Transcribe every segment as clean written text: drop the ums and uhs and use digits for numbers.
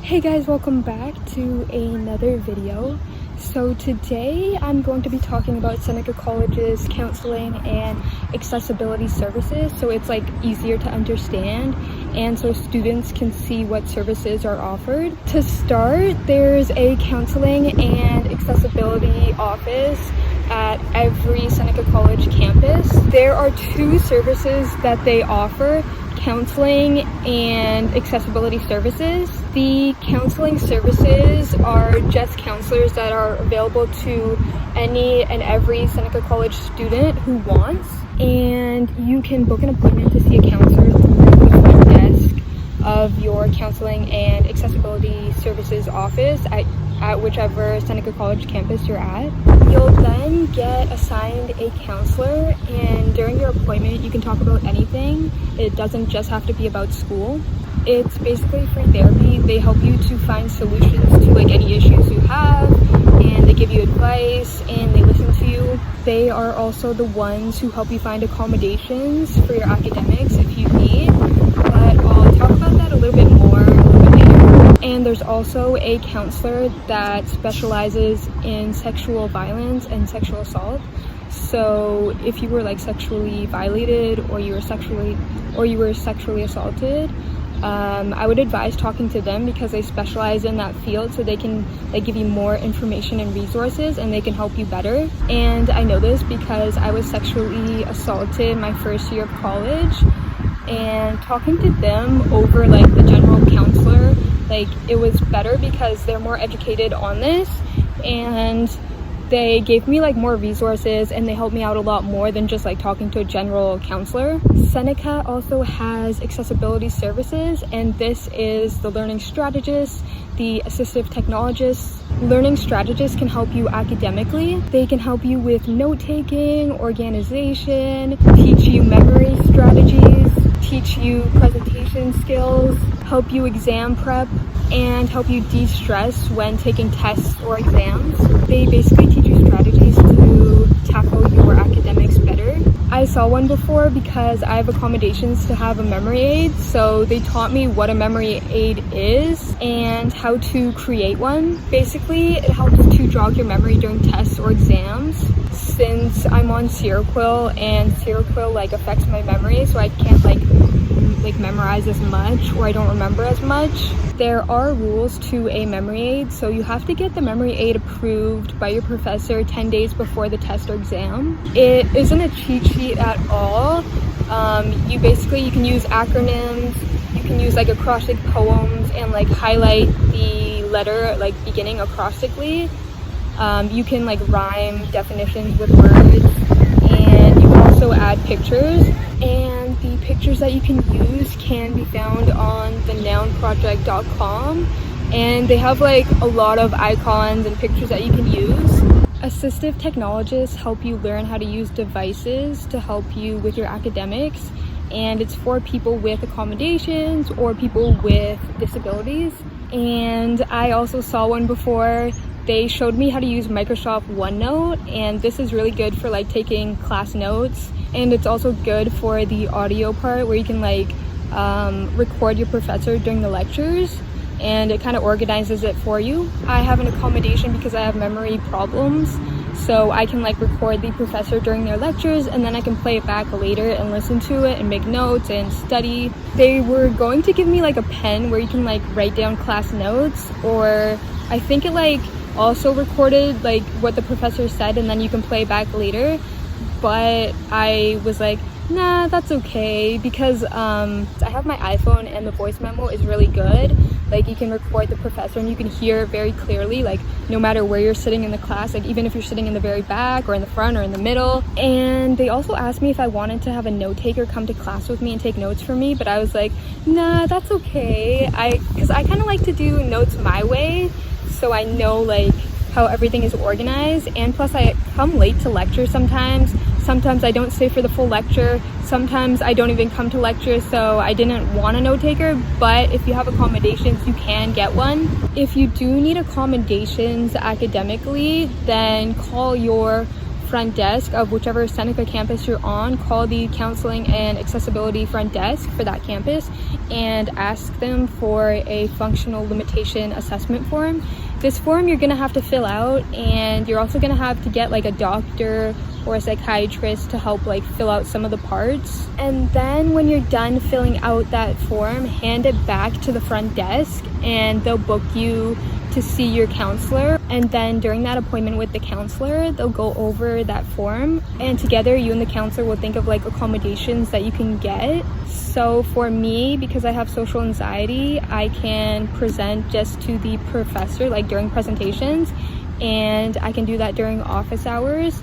Hey guys, welcome back to another video. So today I'm going to be talking about Seneca College's counseling and accessibility services, so it's like easier to understand and so students can see what services are offered. To start, there's a counseling and accessibility office at every Seneca College campus. There are two services that they offer: counseling and accessibility services. The counseling services are just counselors that are available to any and every Seneca College student who wants, and you can book an appointment to see a counselor through the front desk of your counseling and accessibility services office at whichever Seneca College campus you're at. You'll then get assigned a counselor, and during your appointment you can talk about anything. It doesn't just have to be about school. It's basically free therapy. They help you to find solutions to like any issues you have, and they give you advice and they listen to you. They are also the ones who help you find accommodations for your academics if you need, but I'll talk about that a little bit more later. And there's also a counselor that specializes in sexual violence and sexual assault. So if you were like sexually violated or you were sexually assaulted, I would advise talking to them because they specialize in that field, so they give you more information and resources and they can help you better. And I know this because I was sexually assaulted my first year of college, and talking to them over like the general counselor, like it was better because they're more educated on this and they gave me like more resources and they helped me out a lot more than just like talking to a general counselor. Seneca also has accessibility services, and this is the Learning Strategist, the Assistive Technologist. Learning Strategists can help you academically. They can help you with note-taking, organization, teach you memory strategies, teach you presentation skills, help you exam prep, and help you de-stress when taking tests or exams. They basically teach you strategies to tackle your academics better. I saw one before because I have accommodations to have a memory aid, so they taught me what a memory aid is and how to create one. Basically, it helps to jog your memory during tests or exams. Since I'm on Seroquel and Seroquel like affects my memory, so I can't like memorize as much, or I don't remember as much. There are rules to a memory aid, so you have to get the memory aid approved by your professor 10 days before the test or exam. It isn't a cheat sheet at all. You can use acronyms, you can use like acrostic poems and like highlight the letter like beginning acrostically. You can like rhyme definitions with words, and you can also add pictures, and the pictures that you can use can be found on TheNounProject.com, and they have like a lot of icons and pictures that you can use. Assistive technologists help you learn how to use devices to help you with your academics, and it's for people with accommodations or people with disabilities. And I also saw one before. They showed me how to use Microsoft OneNote, and this is really good for like taking class notes, and it's also good for the audio part where you can like record your professor during the lectures, and it kind of organizes it for you. I have an accommodation because I have memory problems, so I can like record the professor during their lectures, and then I can play it back later and listen to it and make notes and study. They were going to give me like a pen where you can like write down class notes, or I think it like also recorded like what the professor said and then you can play back later, but I was like, nah, that's okay, because I have my iPhone and the voice memo is really good. Like you can record the professor and you can hear very clearly, like no matter where you're sitting in the class, like even if you're sitting in the very back or in the front or in the middle. And they also asked me if I wanted to have a note taker come to class with me and take notes for me, but I was like, nah, that's okay. Because I kind of like to do notes my way, so I know like how everything is organized. And plus I come late to lecture sometimes I don't stay for the full lecture, sometimes I don't even come to lecture, so I didn't want a note taker. But if you have accommodations, you can get one. If you do need accommodations academically, then call your front desk of whichever Seneca campus you're on. Call the Counseling and Accessibility front desk for that campus and ask them for a functional limitation assessment form. This form you're gonna have to fill out, and you're also gonna have to get like a doctor or a psychiatrist to help like fill out some of the parts. And then when you're done filling out that form, hand it back to the front desk and they'll book you to see your counselor. And then during that appointment with the counselor, they'll go over that form, and together you and the counselor will think of like accommodations that you can get. So for me, because I have social anxiety, I can present just to the professor like during presentations, and I can do that during office hours.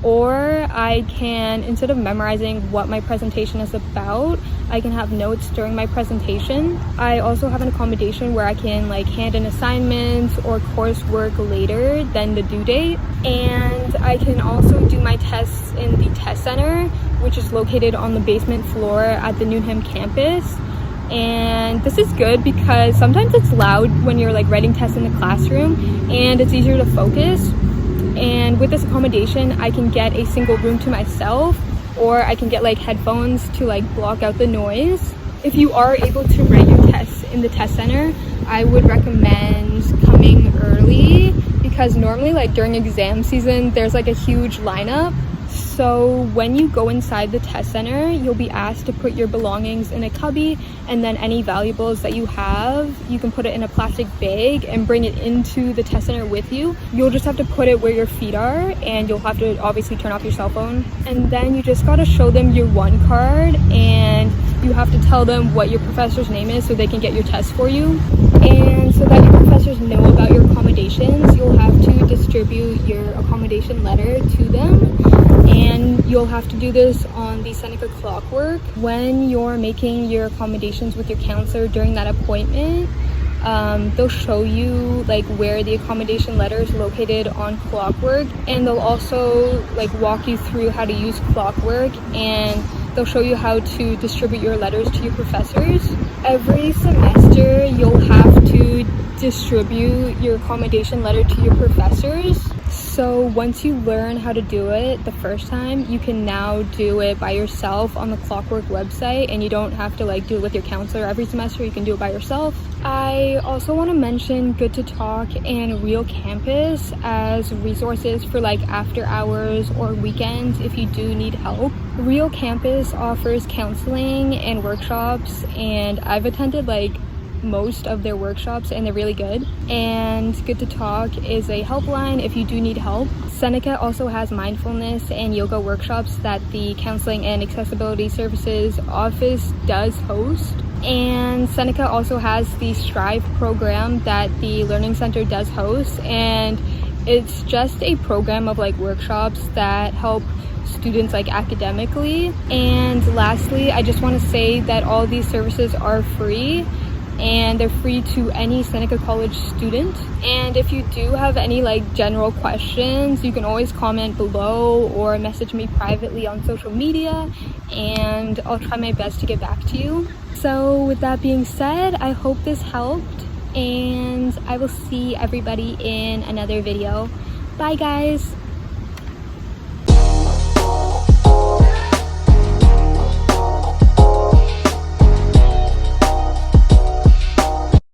Or I can, instead of memorizing what my presentation is about, I can have notes during my presentation. I also have an accommodation where I can like hand in assignments or coursework later than the due date. And I can also do my tests in the test center, which is located on the basement floor at the Newnham campus. And this is good because sometimes it's loud when you're like writing tests in the classroom, and it's easier to focus. And with this accommodation, I can get a single room to myself, or I can get like headphones to like block out the noise. If you are able to write your tests in the test center, I would recommend coming early, because normally like during exam season, there's like a huge lineup. So when you go inside the test center, you'll be asked to put your belongings in a cubby, and then any valuables that you have, you can put it in a plastic bag and bring it into the test center with you. You'll just have to put it where your feet are, and you'll have to obviously turn off your cell phone. And then you just gotta show them your one card, and you have to tell them what your professor's name is so they can get your test for you. And so that your professors know about your accommodations, you'll have to distribute your accommodation letter to them. And you'll have to do this on the Seneca Clockwork. When you're making your accommodations with your counselor during that appointment, they'll show you like where the accommodation letter is located on Clockwork, and they'll also like walk you through how to use Clockwork, and they'll show you how to distribute your letters to your professors. Every semester you'll have to distribute your accommodation letter to your professors. So once you learn how to do it the first time, you can now do it by yourself on the Clockwork website, and you don't have to like do it with your counselor every semester. You can do it by yourself. I also want to mention Good to Talk and RealCampus as resources for like after hours or weekends if you do need help. RealCampus offers counseling and workshops, and I've attended like most of their workshops, and they're really good. And Good to Talk is a helpline if you do need help. Seneca also has mindfulness and yoga workshops that the Counseling and Accessibility Services office does host. And Seneca also has the Strive program that the Learning Center does host, and it's just a program of like workshops that help students like academically. And lastly, I just want to say that all these services are free, and they're free to any Seneca College student. And if you do have any like general questions, you can always comment below or message me privately on social media, and I'll try my best to get back to you. So with that being said, I hope this helped, and I will see everybody in another video. Bye guys!